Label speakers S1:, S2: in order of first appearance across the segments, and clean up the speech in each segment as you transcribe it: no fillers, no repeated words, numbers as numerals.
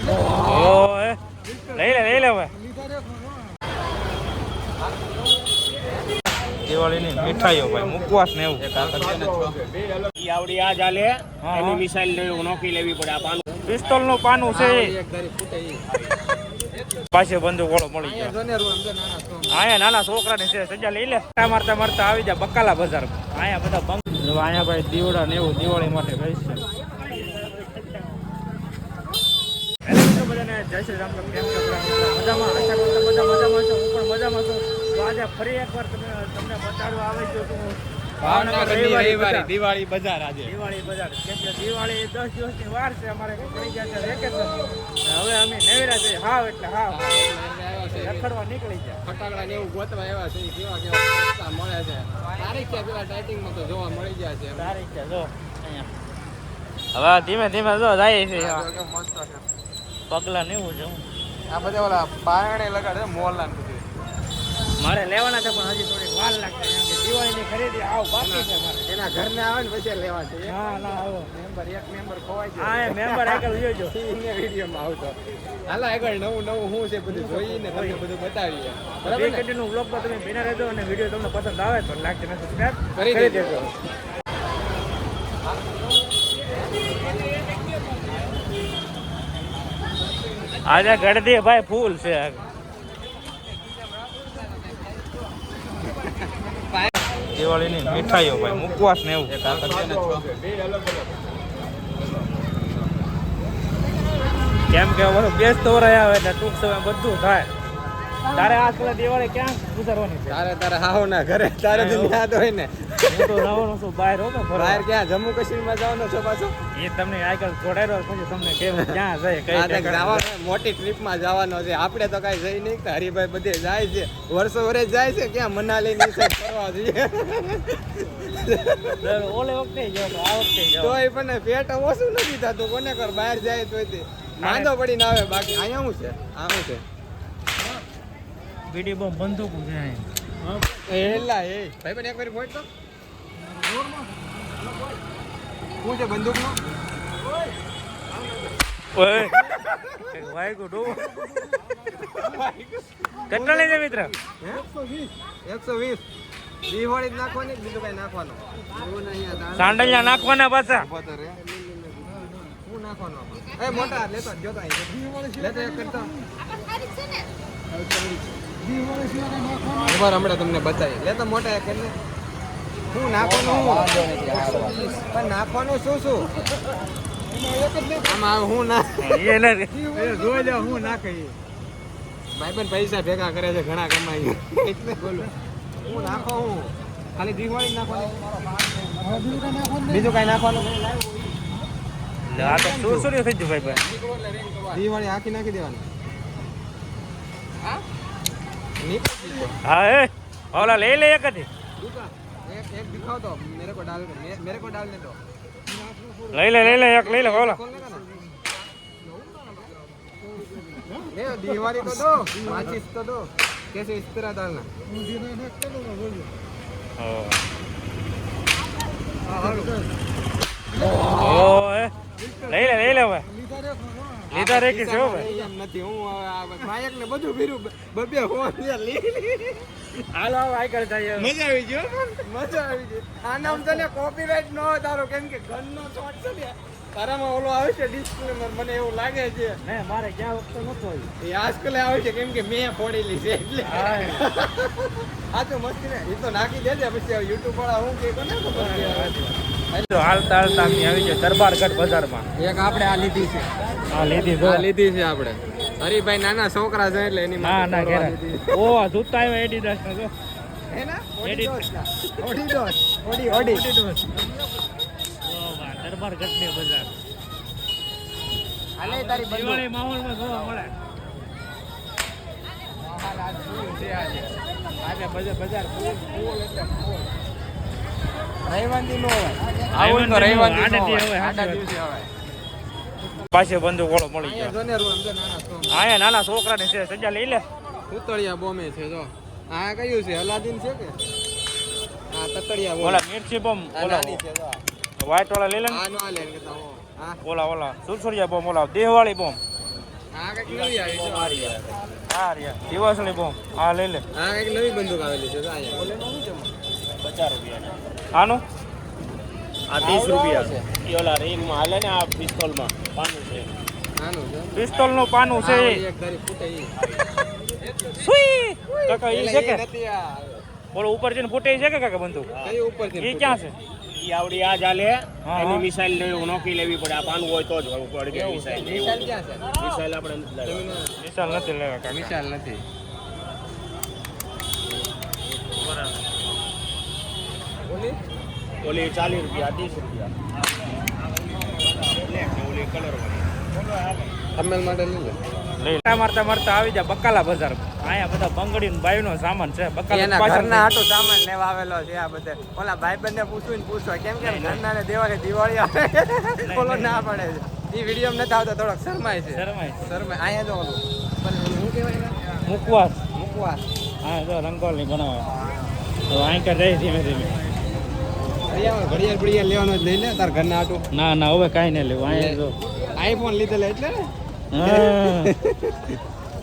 S1: ઓય લઈ લે હવે દિવાળીની મીઠાઈઓ ભાઈ મુકવાસ ને એવું
S2: આવડી આ ચાલે એની મિસાઈલ નોકી લેવી પડે. આ પાનું
S1: પિસ્તોલ નું પાનું છે પાસે બંદૂક વાળો મળી જાય. અહીંયા નાના છોકરાની છે સજા લઈ લે. મારતા મારતા આવી જાય બકાલા બજાર. અહીંયા બધા બંધ અહીંયા ભાઈ દીવડા ને એવું દિવાળી માટે ગઈ છે. બધાને જય શ્રી રામ. કેમ છો મજામાં? આશા કરતા બધા મજામાં છો. હું પણ મજામાં છું. તો આજે ફરી એકવાર તમને બતાડવા આવે છે
S2: દિવાળી બજાર. આજે
S1: દિવાળી બજાર કેમ કે દિવાળી 10 દિવસની વાર છે. અમારે પડી ગયા છે વેકેશન. હવે અમે નેવરા છે હાવ એટલે હાવ રખડવા નીકળી જાય.
S2: ફટાકડા ને એવું ગોતવા આવ્યા છે. કેવા કેવા મળે છે. તારીખ છે પેલા ટાઈટિંગમાં તો જોવા મળી ગયા છે.
S1: તારીખ છે જો અહીંયા. હવે ધીમે ધીમે જો જાય છે પગલા ને એવું છે.
S2: આ બધા ઓલા બાયણે લગાડે મોરલા ને બધું
S1: મારે લેવાના છે પણ હજી થોડી વાર લાગશે. કેમ કે દિવાળીની ખરીદી આવ બાકી છે મારે.
S2: એના ઘરને આવે ને પછી લેવા છે.
S1: હા ના આવો
S2: એક મેમ્બર ખોવાય છે.
S1: હા એ મેમ્બર આગળ જોજો
S2: એને વિડીયોમાં આવતો. હાલો આગળ નવું શું છે બધું જોઈને તમને બધું બતાવીએ.
S1: બરાબર ને? કન્ટિન્યુ વ્લોગમાં તમે બિના રહેજો અને વિડીયો તમને પસંદ આવે તો લાઈક અને સબસ્ક્રાઇબ
S2: કરી દેજો.
S1: આજે ગળદી ભાઈ ફૂલ છે. દિવાળીની મીઠાઈઓ ભાઈ મુકવાસ ને એવું કેમ કે બેસતો રહ્યા આવે એટલે ટૂંક સમય બધું થાય. તારે આજકાલ દિવાળી ક્યાં ગુજારવાની છે?
S2: તારે હાવ ના ઘરે તારે તો યાદ હોય ને.
S1: હું તો જવાનો છું બહાર હો.
S2: બહાર ક્યાં જમ્મુ કાશ્મીરમાં જવાનો છો પાછો?
S1: એ તમને આગળ જોડાયો પછી તમને કેવું ક્યાં જાય કઈ
S2: મોટી ટ્રીપમાં જવાનો છે. આપણે તો કઈ જઈ નહીં. હરિભાઈ બધે જાય છે. વર્ષો વર્ષ જાય છે. ક્યાં મનાલી ની સાઈડ ફરવા જોઈએ.
S1: ઓલે વખતે ગયો તો આ વખતે ગયો
S2: તોય પણ પેટ ઓછું નથી થતું. કોને કર બહાર જાય તોય માંદો પડીને આવે. બાકી અહીંયા શું છે? આ શું છે?
S1: બીડી બહુ બંદૂક છે.
S2: એલા એ ભાઈ પણ એક વાર ફોટ તો શું છે બંદૂક નો?
S1: ઓય ભાઈ ગુડુ કેટલા લઈ જાય મિત્ર?
S2: 120 દિવાળી જ નાખવાની. બીજું કઈ નાખવાનું
S1: સાંડલિયા નાખવાના પાછા.
S2: શું નાખવાનું? એ મોટા લેતો જોતો લેતો એક કરતો હમણાં તમને બતાવી લેતો મોટા એક એટલે શું નાખવાનું પણ નાખવાનું શું શું આમાં હું ના જોઈ લે હું નાખે. ભાઈ પણ પૈસા ભેગા કરે છે ઘણા કમાઈ એટલે બોલું હું નાખો. હું ખાલી દિવાળી નાખવાનું બીજું કઈ નાખવાનું
S1: આ તો સુરસુરી થઈ ગયું ભાઈ.
S2: દિવાળી આખી નાખી દેવાની.
S1: હા એ ઓલા લઈ લે એક જ
S2: एक दिखाओ तो मेरे को डालने दो.
S1: લઈ લે એક લઈ લે ઓલા
S2: ले दिवाली तो दो माचिस तो दो. कैसे इस तरह डालना?
S1: ઓય લઈ લે હવે લીધા રે કે છે ભાઈ.
S2: એમ નથી. હું માયક ને બધું ભીરું બબે ફોન લી
S1: હાલો આગળ જાય.
S2: મજા આવી ગયો. આ નામ તને કોપીરાઈટ ન તારો કેમ કે ગનનો શોટ છે ને તારામાં ઓલો આવે છે ડિસ્ક્લેમર. મને એવું લાગે છે
S1: ને મારે ક્યાં વખતે નતો આવ્યું.
S2: એ આજકાલ આવે છે કેમ કે મેં ફોડેલી છે એટલે. આ તો મસ્તી ને એ તો નાખી દેજે પછી યુટ્યુબ વાળા હું કે કોને ખબર છે.
S1: હાલતા આવી છે દરબારગઢ બજારમાં.
S2: એક આપણે આ લીધી છે.
S1: આ લીધી
S2: છે આપણે. હરીભાઈ નાના છોકરા છે એટલે એની
S1: ના ના ઘેર ઓ જૂતા આવ્યા એડિડાસ ના જો
S2: હે ના
S1: એડિડાસ
S2: ઓડી
S1: દરબારગઢ ની બજાર.
S2: હાલે તારી બંદૂક
S1: દિવાળી માહોલમાં જોવા મળે.
S2: આજે બજાર ફૂલ એટલે ફૂલ. રવિવારથી નો હોય.
S1: આવું તો રવિવારથી
S2: આડા
S1: નો
S2: દિવસે
S1: હોય.
S2: આવે.
S1: પાસે બંદૂક વાળો મળી
S2: અહીંયા
S1: જાય.
S2: જોને રૂમ અંદર નાના છોકરા.
S1: અહીંયા નાના છોકરાની છે સજા લઈ લે.
S2: તતળિયા બોમે છે જો. આ કયું છે? અલાદીન છે કે? આ તતળિયા બોમે.
S1: ઓલા મિર્ચી બોમ્બ ઓલા
S2: નાની છે જો.
S1: વ્હાઈટ વાળા લઈ લે ને.
S2: આ નો લે કે તો હા
S1: ઓલા સુરસુરિયા બોમ્બ, ઓલા દેહવાળી બોમ્બ.
S2: આ કઈક નવી આવી છે
S1: હા રિયા દિવાસળી બોમ્બ હા લઈ લે.
S2: આ કઈક નવી બંદૂક આવેલી છે તો અહીંયા ઓલે નું શું છે
S3: 50 રૂપિયા
S1: આનું
S3: આ 30 રૂપિયા એ ઓલા રિંગમાં હાલે ને આ પિસ્તોલમાં પાનું છે
S2: નાનું છે
S1: પિસ્તોલ નું પાનું છે
S2: આ
S1: એ.
S2: એક ધારી ફૂટે ઈ
S1: સુઈ કાકા ઈ છે કે
S2: નથી આ
S1: ઓલો ઉપર જઈને ફૂટે ઈ છે કે કાકા બંદૂક
S2: કઈ ઉપર છે
S1: ઈ ક્યાં છે?
S3: ઈ આવડી આ ચાલે
S1: હા.
S3: એની મિસાઇલ નોકી લેવી પડે આ પાનું હોય તો જ પડે મિસાઇલ
S2: મિસાલ ક્યાં છે
S3: મિસાઇલ આપણે નથી લાવવી.
S1: વિશાલ નથી લેવા કાકા.
S2: મિસાલ નથી ઓલી
S3: ઓલી 40 રૂપિયા 30 રૂપિયા બ્લેક ને ઓલી કલર વાળી
S2: અમેલ માટે લઈ લે
S1: લઈ મારતા મારતા આવી જા બકાલા બજાર. અહીંયા બધા બંગડી ને બાયું નો સામાન છે. બકાલા
S2: એના
S1: પાછળ
S2: ઘરના આટો સામાન લેવા આવેલો છે આ બધે ઓલા ભાઈબંધને પૂછવા કેમ ઘરના ને દેવાલે દિવાળી આવે બોલો ના પડે છે ઈ વિડીયો નથી આવતો થોડોક શરમાય છે
S1: શરમાય
S2: અહીંયા જો ઓલું શું કહેવાય
S1: મુકવાસ.
S2: મુકવા
S1: હા જો રંગોળી બનાવે તો અહીં કર રહી ધીમે ધીમે.
S2: ઘડિયાળ લેવાનો જ લઈ લે તાર ઘરના આટો
S1: ના ના હવે કાંઈ નહીં લેવું અહીંયા જો.
S2: આઈફોન લીધેલા એટલે ને
S1: હા.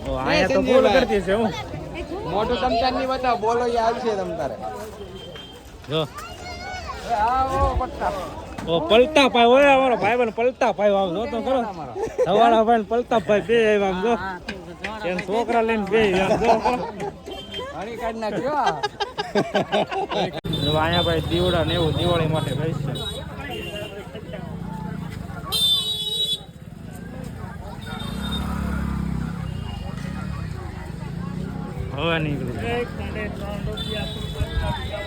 S1: ઓ, અહીંયા તો બોલ કરતી છે હું
S2: મોટું તમતાર ની બતાવ બોલો ઈ આવશે તમ તારે
S1: જો
S2: આવો પટ્ટા
S1: ઓ પલટા ભાઈ ઓય અમારો ભાઈબંધ પલટા ભાઈ આવ જો તો કરો સવાળા ભાઈ ને પલટા ભાઈ બે આવ્યા આમ જો એમ છોકરા લઈને બે આમ જો
S2: હણી કાઢ નાખ્યો
S1: જો અહીંયા ભાઈ દીવડા ને એવું દિવાળી માટે ભાઈ છે. હવે નીકળું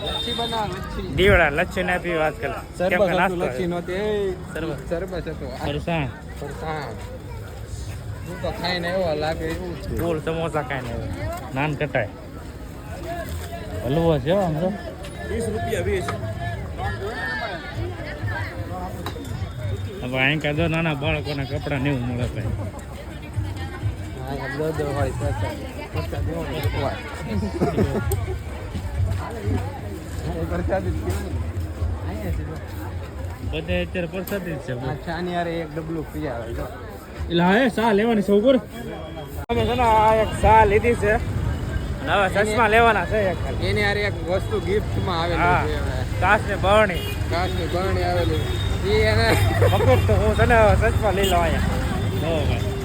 S2: લચ્છી બનાવ લચ્છી
S1: દીવડા લચ્છી ના પી વાત કરે કેમ કે નાસ્તો
S2: લચ્છી નહોતી
S1: સરબત.
S2: સરબત હતો
S1: ફરસાણ
S2: ફરસાણ હું તો ખાઈને એવો લાગે એવું છે
S1: ફૂલ સમોસા ખાઈને આવ્યો. નાન કટાય હલવો છે હો આમ તો
S3: 20 રૂપિયા 20
S1: હવે અહીં કાં જો નાના બાળકોના કપડા ને એવું મળે ભાઈ.
S2: હા દો હોય પૈસા દેવાનો હોય પ્રસાદ
S1: બધે અત્યારે પ્રસાદી જ છે બહુ.
S2: અચ્છા આની યાર એક ડબલું પી આવે જો
S1: એટલે હા એ સા લેવાની છે ઉપર અમે છે ને આ એક સા લીધી છે અને હવે ચશ્મા લેવાના છે એક ખાલી.
S2: એની યાર એક વસ્તુ ગિફ્ટમાં
S1: હા
S2: આવેલી છે હવે
S1: કાચ ને બરણી
S2: કાચની બરણી આવેલી ઈ એને
S1: મફત તો હું છે ને ચશ્મા લઈ લઉં અહીંયા જો ભાઈ